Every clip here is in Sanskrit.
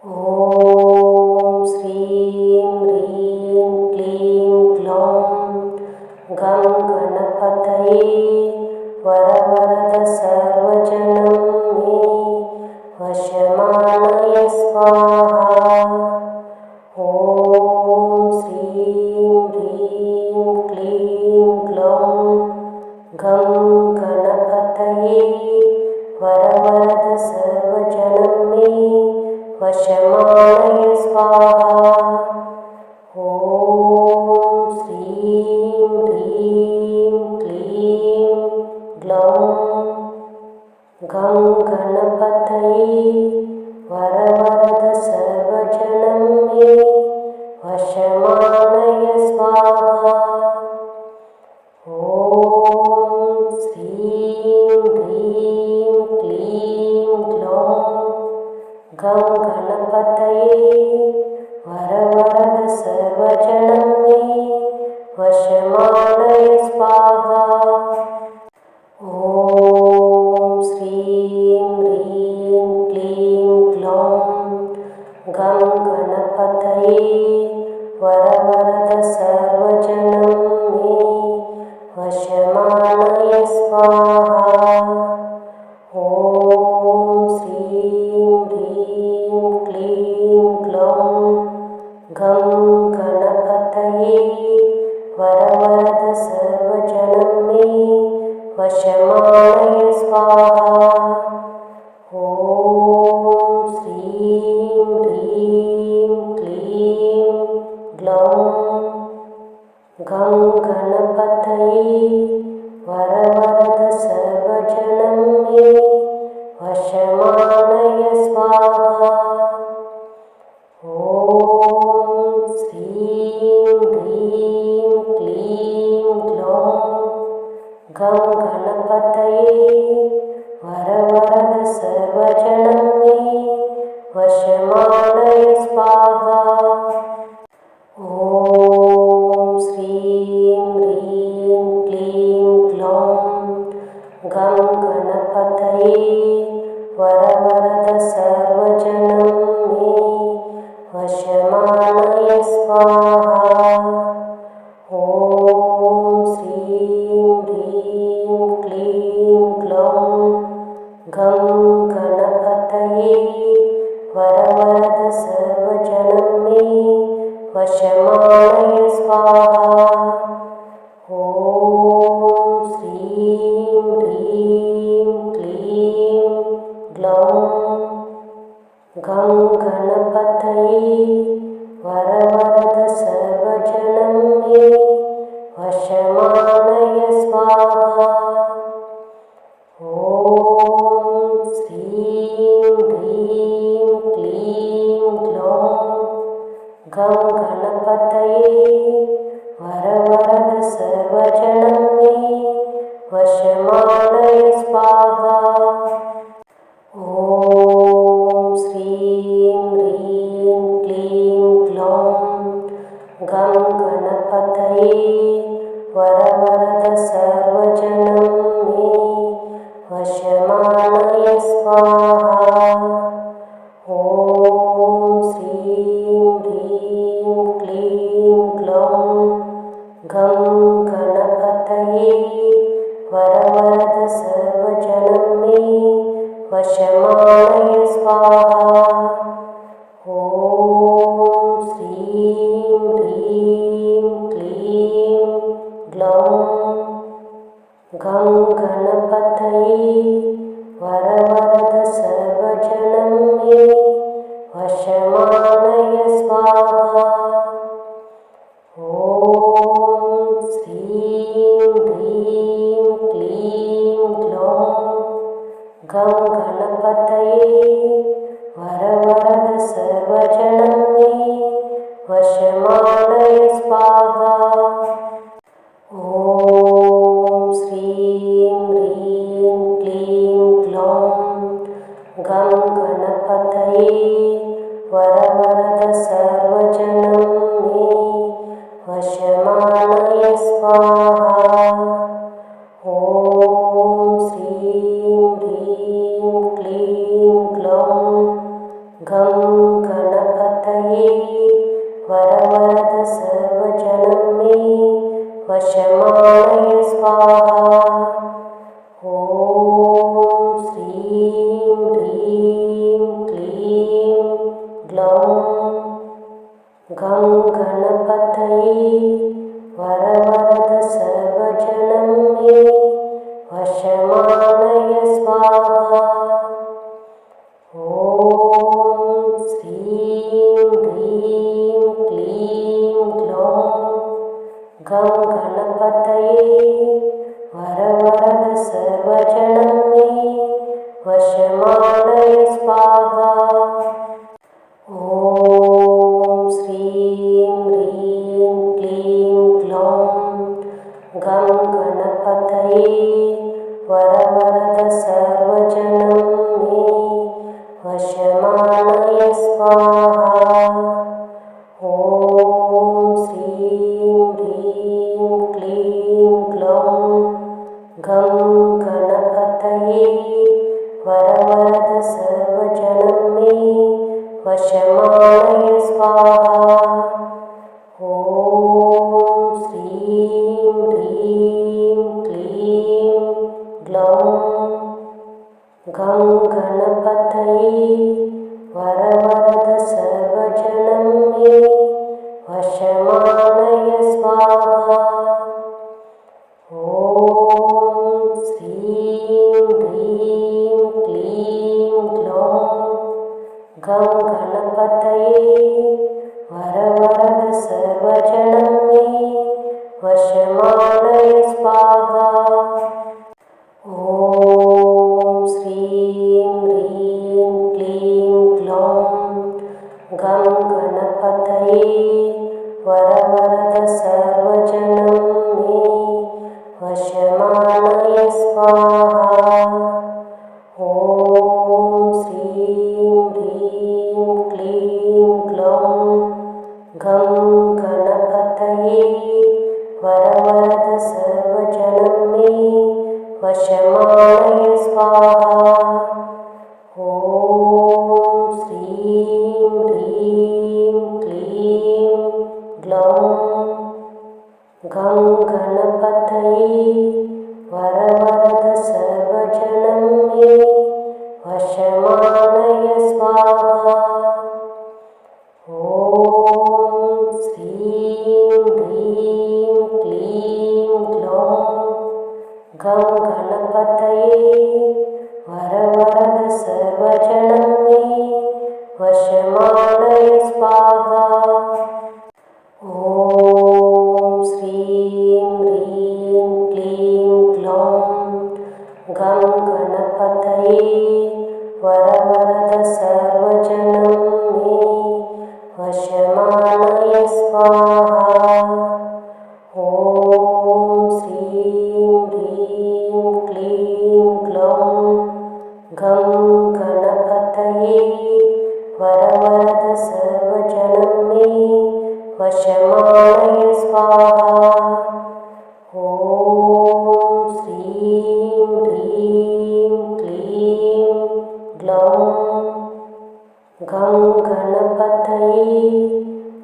ॐ श्रीं ह्रीं क्लीं ग्लौं गं गणपतये वरवरद सर्वजनं मे वशमानय स्वाहा। ॐ श्रीं ह्रीं क्लीं ग्लौं गं गणपतये वरवरद सर्वजनं मे वशमानय स्वाहा। ॐ श्रीं ह्रीं क्लीं ग्लौं गं गणपतये वरवरद सर्वजनं मे वशमानय स्वाहा। ॐ श्रीं ह्रीं क्लीं ग्लौं गं गणपतये वरवरद सर्वजनं मे वशमानय स्वाहा। ॐ श्रीं ह्रीं क्लीं ग्लौं गं गणपतये वरवरद सर्वजनं मे वशमानय स्वाहा। ॐ श्रीं ह्रीं क्लीं ग्लौं गं गणपतये वरवरद सर्वजनं मे वशमानय स्वाहा। ॐ श्रीं ह्रीं क्लीं ग्लौं गं गणपतये वरवरद सर्वजनं मे वशमानय स्वाहा। ॐ श्रीं ह्रीं क्लीं ग्लौं गं गणपतये वरवरद सर्वजनं मे वशमानय स्वाहा। ॐ श्रीं ह्रीं क्लीं ग्लौं गं गणपतये वरवरद सर्वजनं मे वशमानय स्वाहा। ॐ श्रीं ह्रीं क्लीं ग्लौं गं गणपतये वरवरद सर्वजनं मे वशमानय स्वाहा। ॐ श्रीं ह्रीं क्लीं ग्लौं गं गणपतये वरवरद सर्वजनं मे वशमानय स्वाहा। ॐ श्रीं ह्रीं क्लीं ग्लौं गं गणपतये वरवरद सर्वजनं मे वशमानय स्वाहा। ॐ श्रीं ह्रीं क्लीं ग्लौं गं गणपतये वरवरद सर्वजनं मे वशमानय स्वाहा। ॐ श्रीं ह्रीं क्लीं ग्लौं गं गणपतये वरवरद सर्वजनं मे वशमानय स्वाहा। ॐ श्रीं ह्रीं क्लीं ग्लौं गं गणपतये वरवरद सर्वजनं मे वशमानय स्वाहा। ॐ श्रीं ह्रीं क्लीं ग्लौं गं गणपतये वरवरद सर्वजनं मे वशमानय स्वाहा। ॐ श्रीं ह्रीं क्लीं ग्लौं गं गणपतये वरवरद सर्वजनं मे वशमानय स्वाहा। ॐ श्रीं ह्रीं क्लीं ग्लौं गं गणपतये वरवरद सर्वजनं मे वशमानय स्वाहा। ॐ श्रीं ह्रीं क्लीं ग्लौं गं गणपतये वरवरद सर्वजनं मे वशमानय स्वाहा। ॐ श्रीं ह्रीं क्लीं ग्लौं गं गणपतये वरवरद सर्वजनं मे वशमानय स्वाहा। ॐ श्रीं ह्रीं क्लीं ग्लौं गं गणपतये वरवरद सर्वजनं मे वशमानय स्वाहा। ॐ श्रीं ह्रीं क्लीं ग्लौं गं गणपतये वरवरद सर्वजनं मे वशमानय स्वाहा। ॐ श्रीं ह्रीं क्लीं ग्लौं गं गणपतये वरवरद सर्वजनं मे वशमानय स्वाहा। ॐ श्रीं ह्रीं क्लीं ग्लौं गं गणपतये वरवरद सर्वजनं मे वशमानय स्वाहा। ॐ श्रीं ह्रीं क्लीं ग्लौं गं गणपतये वरवरद सर्वजनं मे वशमानय स्वाहा। ॐ श्रीं ह्रीं क्लीं ग्लौं गं गणपतये वरवरद सर्वजनं मे वशमानय स्वाहा। ॐ श्रीं ह्रीं क्लीं ग्लौं गं गणपतये वरवरद सर्वजनं मे वशमानय स्वाहा। ॐ श्रीं ह्रीं क्लीं ग्लौं गं गणपतये वरवरद सर्वजनं मे वशमानय स्वाहा। ॐ श्रीं ह्रीं क्लीं ग्लौं गं गणपतये वरवरद सर्वजनं मे वशमानय स्वाहा। ॐ श्रीं ह्रीं क्लीं ग्लौं गं गणपतये वरवरद सर्वजनं मे वशमानय स्वाहा। ॐ श्रीं ह्रीं क्लीं ग्लौं गं गणपतये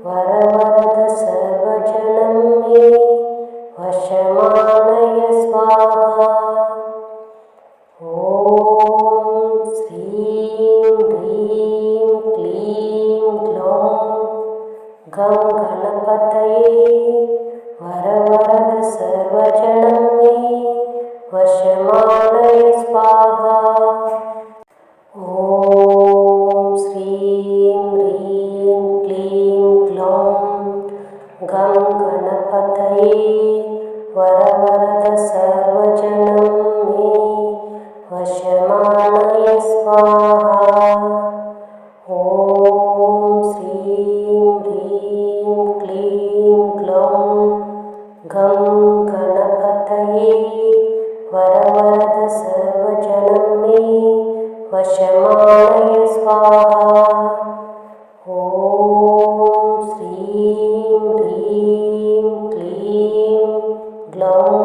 वरवरद सर्वजनं मे वशमानय स्वाहा। ॐ श्रीं ह्रीं क्लीं ग्लौं गं गणपतये वरवरद सर्वजनं मे वशमानय स्वाहा। ॐ श्रीं ह्रीं क्लीं ग्लौं गं गणपतये वरवरद सर्वजनं मे वशमानय स्वाहा। ॐ श्रीं ह्रीं क्लीं ग्लौं गं गणपतये वरवरद सर्वजनं मे वशमानय स्वाहा। ॐ श्रीं ह्रीं क्लीं ग्लौं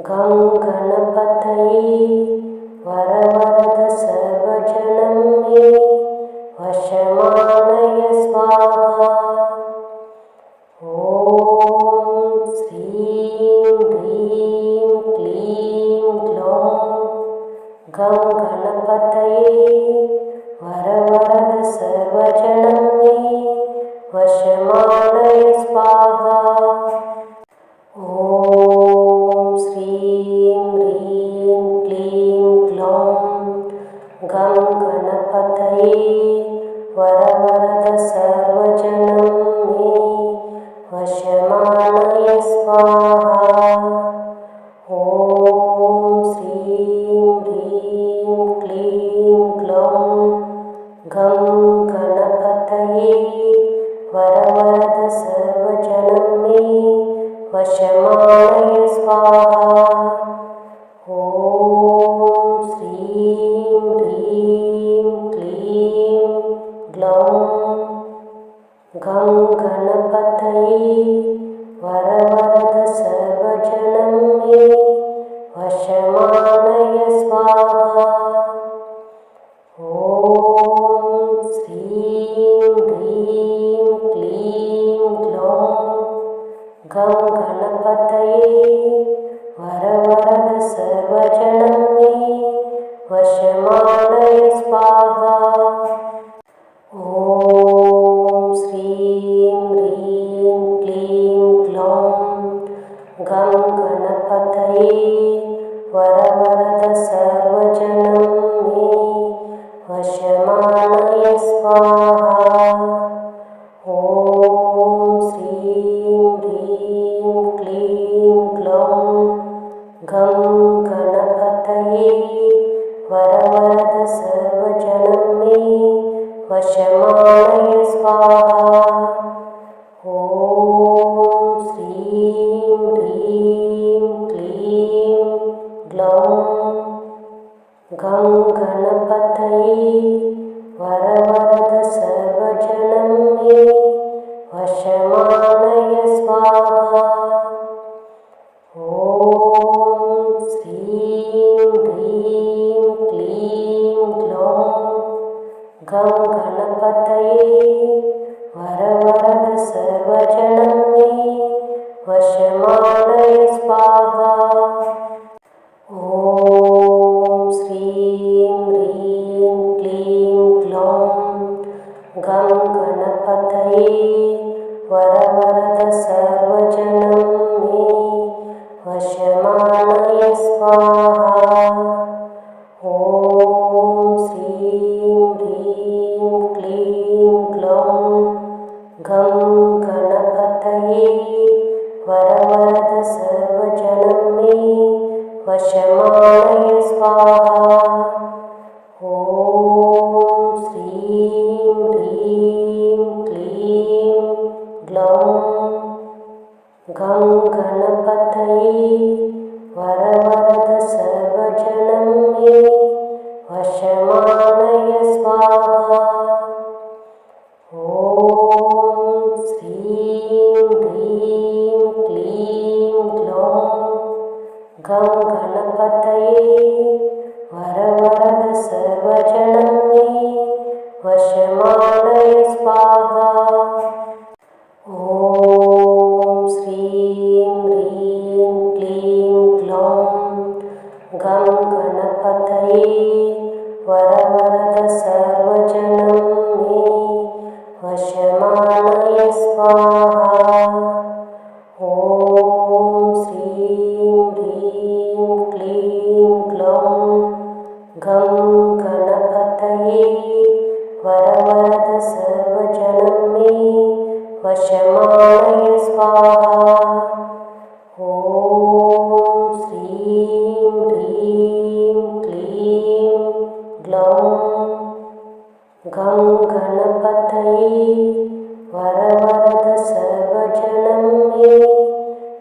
गं गणपतये वरवरद सर्वजनं मे वरवरद सर्वजनं मे वशमानय स्वाहा। ॐ श्रीं ह्रीं क्लीं ग्लौं गं गणपतये वरवरद सर्वजनं मे वशमानय स्वाहा। ॐ श्रीं ह्रीं क्लीं ग्लौं गं गणपतये वरवरद सर्वजनं मे वशमानय स्वाहा। ॐ श्रीं ह्रीं क्लीं ग्लौं गं गणपतये वरवरद सर्वजनं मे वशमानय स्वाहा। ॐ श्रीं ह्रीं क्लीं ग्लौं गं गणपतये वरवरद सर्वजनं मे वशमानय स्वाहा। ॐ श्रीं ह्रीं क्लीं ग्लौं गं गणपतये वरवरद सर्वजनं मे वशमानय स्वाहा। ॐ श्रीं ह्रीं क्लीं ग्लौं गं गणपतये वरवरद सर्वजनं मे वशमानय स्वाहा। ॐ श्रीं ह्रीं क्लीं ग्लौं गं गणपतये वरवरद सर्वजनं मे वशमानय स्वाहा। ॐ श्रीं ह्रीं क्लीं ग्लौं गं गणपतये वरवरद सर्वजनं मे वशमानय स्वाहा। ॐ श्रीं ह्रीं क्लीं ग्लौं गं गणपतये वरवरद सर्वजनं मे वशमानय स्वाहा। ॐ श्रीं ह्रीं क्लीं ग्लौं गं गणपतये वरवरद सर्वजनं मे वशमानय स्वाहा। ॐ श्रीं ह्रीं क्लीं ग्लौं गं गणपतये वरवरद सर्वजनं मे वशमानय स्वाहा। ॐ श्रीं ह्रीं क्लीं ग्लौं गं गणपतये वरवरद सर्वजनं मे वशमानय स्वाहा। ॐ श्रीं ह्रीं क्लीं ग्लौं गं गणपतये वरवरद सर्वजनं मे वशमानय स्वाहा। ॐ श्रीं ह्रीं क्लीं ग्लौं गं गणपतये वरवरद सर्वजनं मे वशमानय स्वाहा। ॐ श्रीं ह्रीं क्लीं ग्लौं गं गणपतये वरवरद सर्वजनं मे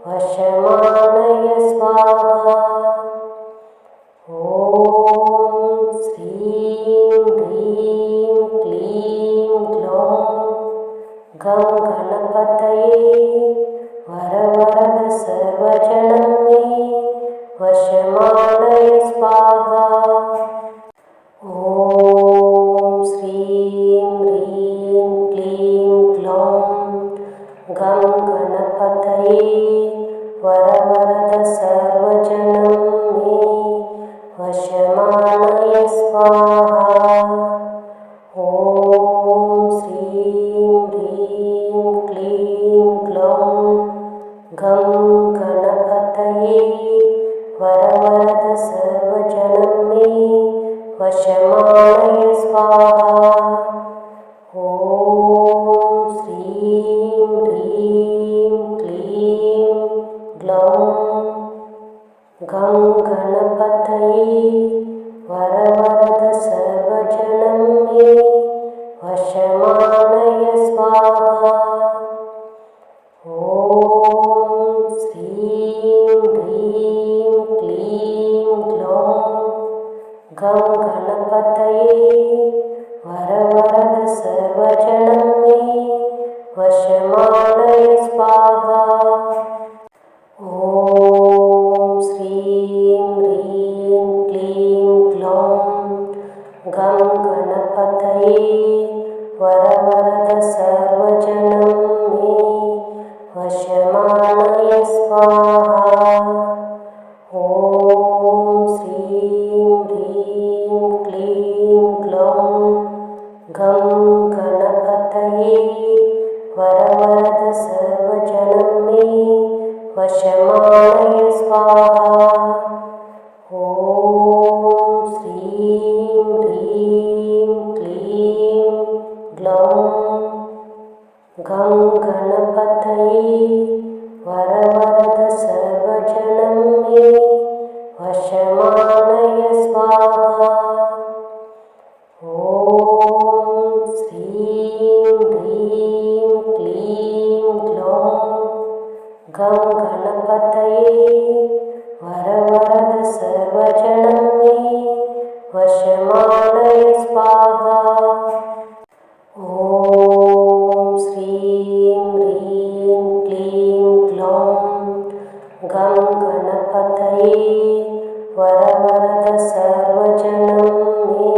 वशमानय स्वाहा। ॐ श्रीं ह्रीं क्लीं ग्लौं गं गणपतये वरवरद सर्वजनं मे वशमानय स्वाहा। ॐ श्रीं ह्रीं क्लीं ग्लौं गं गणपतये वरवरद सर्वजनं मे वशमानय स्वाहा। ॐ सर्वजनं मे वशमानय स्वाहा। ॐ श्रीं ह्रीं क्लीं ग्लौं गं गणपतये वरवरद सर्वजनं मे वशमानय स्वाहा। ॐ श्रीं ह्रीं क्लीं ग्लौं गं गणपतये वरवरद सर्वजनं मे वशमानय स्वाहा। ॐ श्रीं ह्रीं क्लीं ग्लौं गं गणपतये वरवरद सर्वजनं मे वशमानय स्वाहा। ॐ श्रीं ह्रीं क्लीं ग्लौं गं गणपतये वरवरद सर्वजनं मे वशमानय स्वाहा। ॐ श्रीं ह्रीं क्लीं ग्लौं गं गणपतये वरवरद सर्वजनं मे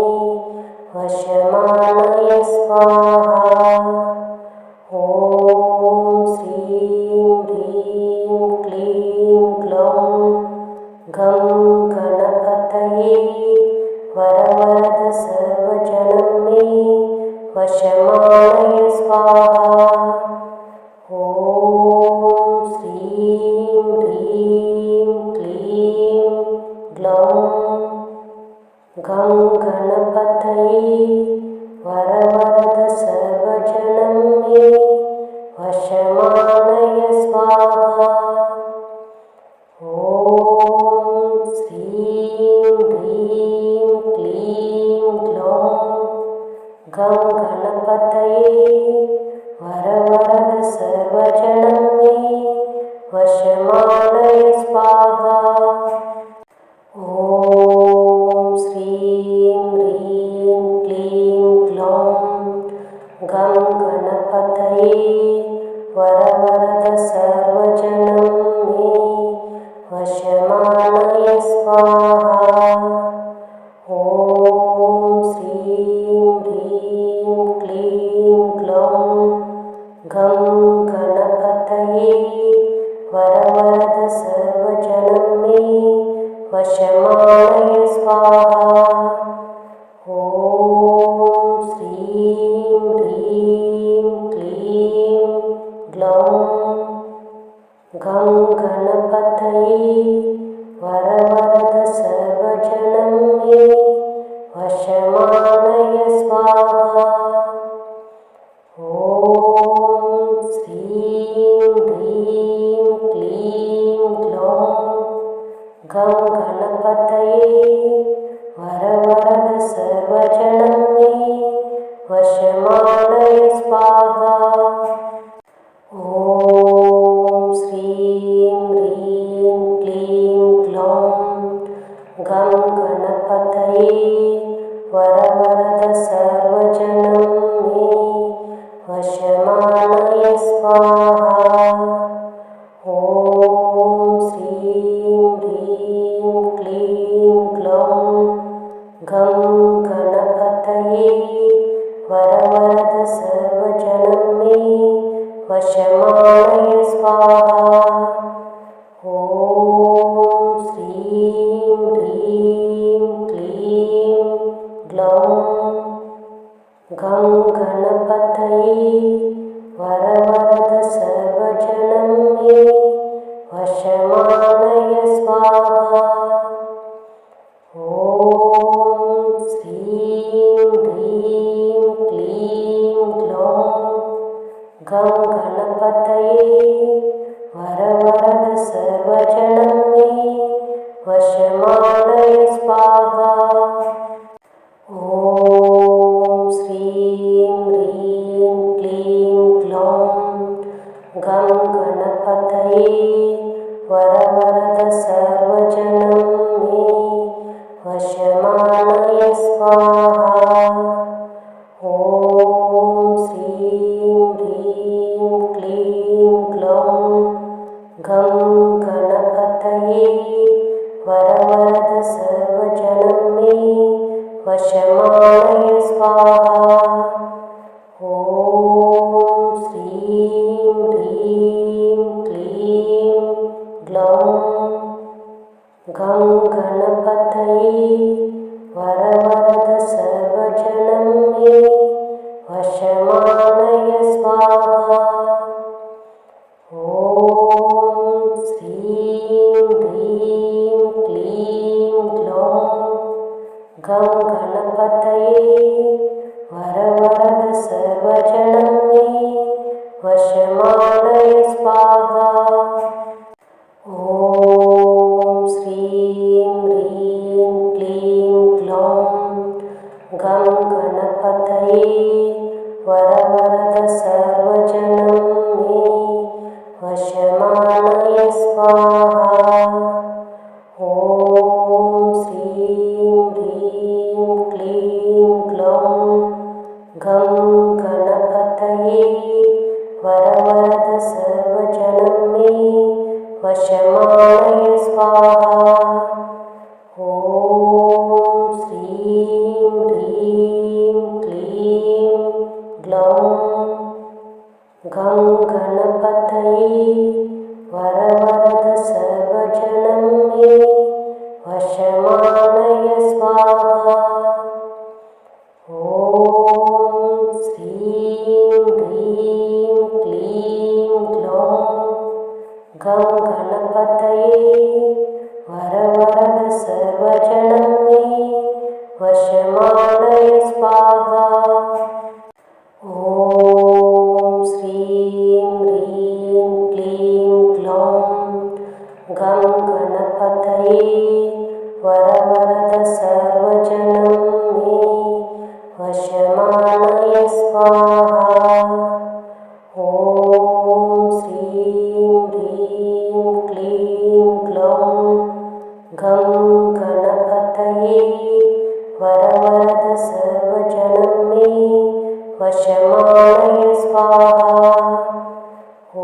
वशमानय स्वाहा। ॐ श्रीं ह्रीं क्लीं ग्लौं गं गणपतये वरवरद सर्वजनं मे वशमानय स्वाहा। ॐ श्रीं ह्रीं क्लीं ग्लौं गं गणपतये वरवरद सर्वजनं मे वशमानय स्वाहा। ॐ श्रीं ह्रीं क्लीं ग्लौं गं गणपतये वरवरद सर्वजनं मे वशमानय स्वाहा। ॐ श्रीं ह्रीं क्लीं ग्लौं गं गणपतये वरवरद सर्वजनं मे वशमानय स्वाहा। ॐ श्रीं ह्रीं क्लीं ग्लौं गं गणपतये वरवरद सर्वजनं मे वशमानय स्वाहा। ॐ श्रीं ह्रीं क्लीं ग्लौं गं गणपतये वरवरद सर्वजनं मे वशमानय स्वाहा। ॐ श्रीं ह्रीं क्लीं ग्लौं गं गणपतये वरवरद सर्वजनं मे वशमानय स्वाहा। ॐ श्रीं ह्रीं क्लीं ग्लौं गं गणपतये वरवरद सर्वजनं मे वशमानय स्वाहा। ॐ श्रीं ह्रीं क्लीं ग्लौं गं गणपतये वरवरद सर्वजनं मे वशमानय स्वाहा। ॐ श्रीं ह्रीं क्लीं ग्लौं गं गणपतये वरवरद सर्वजनं मे वशमानय स्वाहा। ॐ श्रीं ह्रीं क्लीं ग्लौं गं गणपतये वरवरद सर्वजनं मे वशमानय स्वाहा। ॐ श्रीं ह्रीं क्लीं ग्लौं गं गणपतये वरवरद सर्वजनं मे वशमानय स्वाहा। ॐ श्री सर्वजनं मे वशमानय स्वाहा। ॐ श्रीं ह्रीं क्लीं ग्लौं गं गणपतये वरवरद सर्वजनं मे वशमानय स्वाहा। ॐ श्रीं ह्रीं क्लीं ग्लौं गं गणपतये वरवरद सर्वजनं मे वशमानय स्वाहा। ॐ श्रीं ह्रीं क्लीं ग्लौं गं गणपतये वरवरद सर्वजनं मे वशमानय स्वाहा। ॐ श्रीं ह्रीं क्लीं ग्लौं गं गणपतये वरवरद सर्वजनं मे वशमानय स्वाहा। ॐ श्रीं ह्रीं क्लीं ग्लौं गं गणपतये वरवरद सर्वजनं मे वशमानय स्वाहा। ॐ श्रीं ह्रीं क्लीं ग्लौं गं गणपतये वरवरद सर्वजनं मे वशमानय स्वाहा। ॐ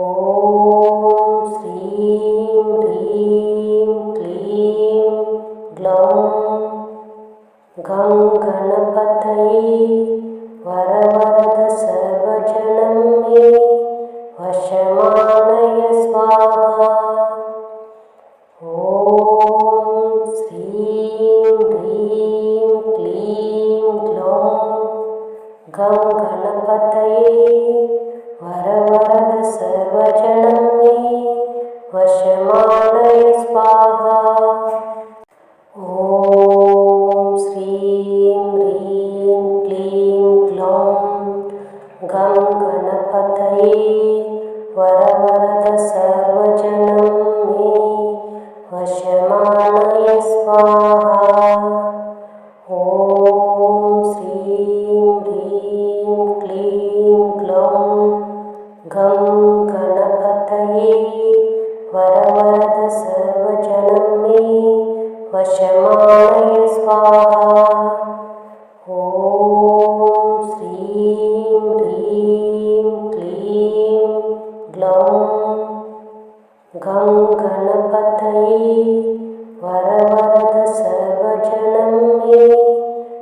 श्रीं ह्रीं क्लीं ग्लौं गं गणपतये वरवरद सर्वजनं मे वशमानय स्वाहा। ॐ श्रीं ह्रीं क्लीं ग्लौं गं गणपतये वरवरद सर्वजनं मे वशमानय स्वाहा। ॐ श्रीं ह्रीं क्लीं ग्लौं गं गणपतये वरवरद सर्वजनं मे वशमानय स्वाहा। ॐ श्रीं ह्रीं क्लीं ग्लौं गं गणपतये वरवरद सर्वजनं मे वशमानय स्वाहा। ॐ श्रीं ह्रीं क्लीं ग्लौं गं गणपतये वरवरद सर्वजनं मे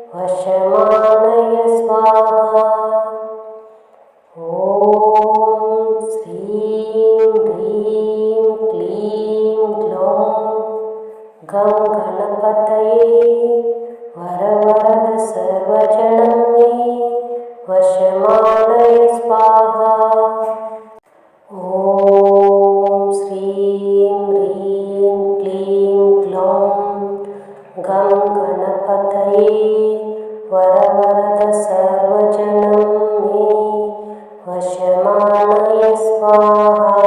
वशमानय स्वाहा। ॐ श्रीं ह्रीं क्लीं ग्लौं गं गणपतये वरवरद सर्वजनं मे वशमानय स्वाहा। ॐ श्रीं ह्रीं क्लीं ग्लौं गं गणपतये वरवरद सर्वजनं मे वशमानय स्वाहा।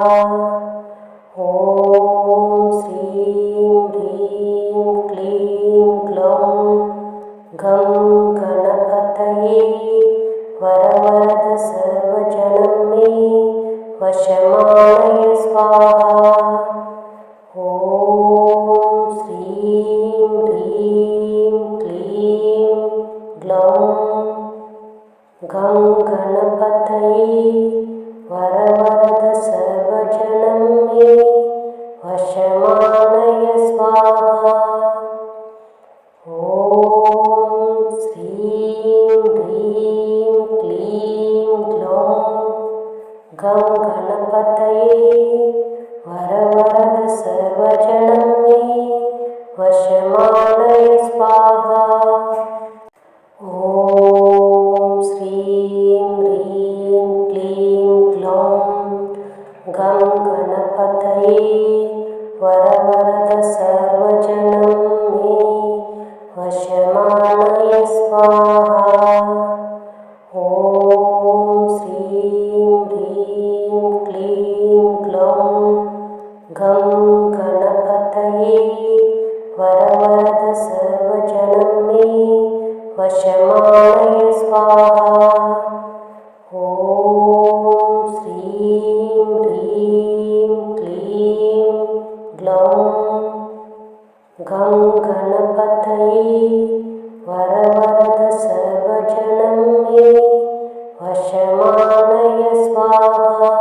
ॐ श्रीं ह्रीं क्लीं ग्लौं गं गणपतये वरवरद सर्वजनं मे वशमानय स्वाहा। ॐ श्रीं ह्रीं क्लीं ग्लौं गं गणपतये वरवरद सर्वजनं मे वशमानय स्वाहा। ॐ श्रीं ह्रीं क्लीं ग्लौं गं गणपतये वरवरद सर्वजनं मे वशमानय स्वाहा। ॐ श्रीं ह्रीं क्लीं ग्लौं गं गणपतये वरवरद सर्वजनं मे वशमानय स्वाहा। ॐ ॐ श्रीं ह्रीं क्लीं ग्लौं गं गणपतये वरवरद सर्वजनं मे वशमानय स्वाहा।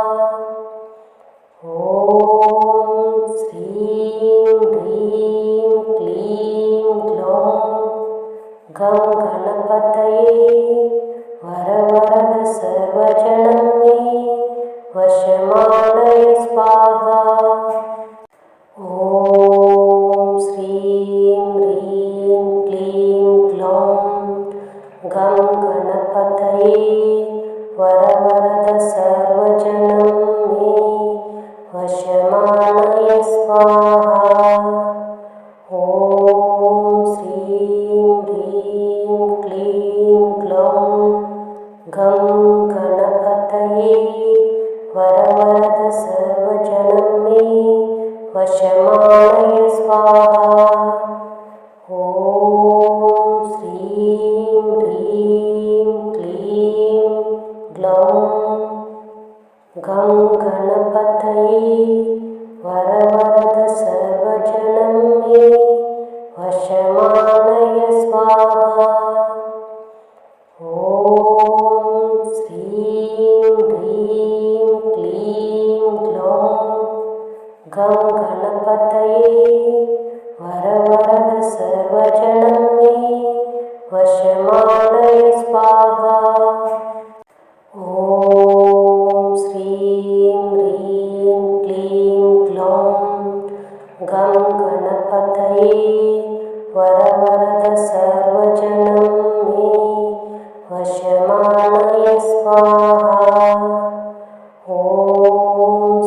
ॐ श्रीं ह्रीं क्लीं ग्लौं गं गणपतये वरवरद सर्वजनं मे वशमानय स्वाहा। ॐ श्रीं ह्रीं क्लीं ग्लौं गं गणपतये वरवरद सर्वजनं मे वशमानय स्वाहा। ॐ श्रीं ह्रीं क्लीं ग्लौं गं गणपतये वरवरद सर्वजनं मे वशमानय स्वाहा। ॐ श्रीं ह्रीं क्लीं ग्लौं गं गणपतये वरवरद सर्वजनं मे वशमानय स्वाहा। ॐ श्रीं ह्रीं क्लीं ग्लौं गं गणपतये वरवरद सर्वजनं मे वशमानय स्वाहा। ॐ श्रीं ह्रीं क्लीं ग्लौं गं गणपतये वरवरद सर्वजनं मे वशमानय स्वाहा। ॐ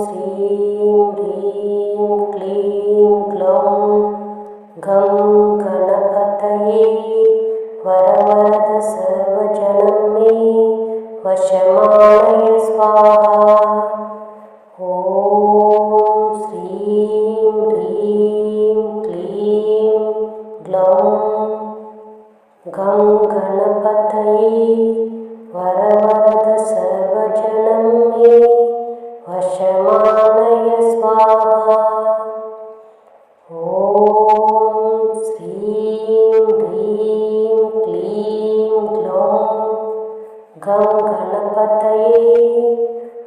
श्रीं ह्रीं क्लीं ग्लौं गं गणपतये वरवरद सर्वजनं मे वशमानय स्वाहा। ॐ श्रीं ह्रीं क्लीं ग्लौं गं गणपतये वरवरद सर्वजनं मे वशमानय स्वाहा। ॐ श्रीं ह्रीं क्लीं ग्लौं गं गणपतये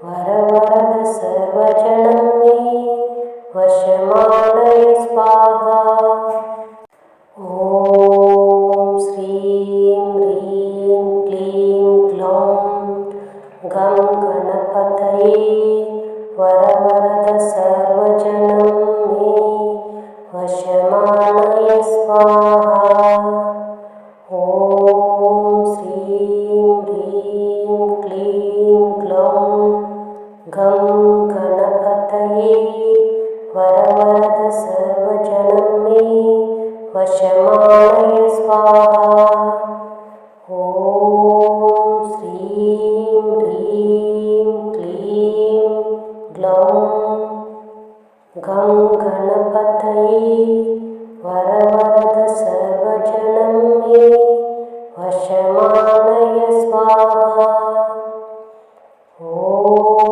वरवरद सर्वजनं मे वशमानय स्वाहा। ॐ श्रीं ह्रीं क्लीं ग्लौं गं गणपतये वरवरद सर्वजनं मे वशमानय स्वाहा। ॐ श्रीं ह्रीं क्लीं ग्लौं गं गणपतये वरवरद सर्वजनं मे वशमानय स्वाहा। ॐ श्रीं ह्रीं क्लीं ग्लौं गं गणपतये वरवरद सर्वजनं मे वशमानय स्वाहा। ॐ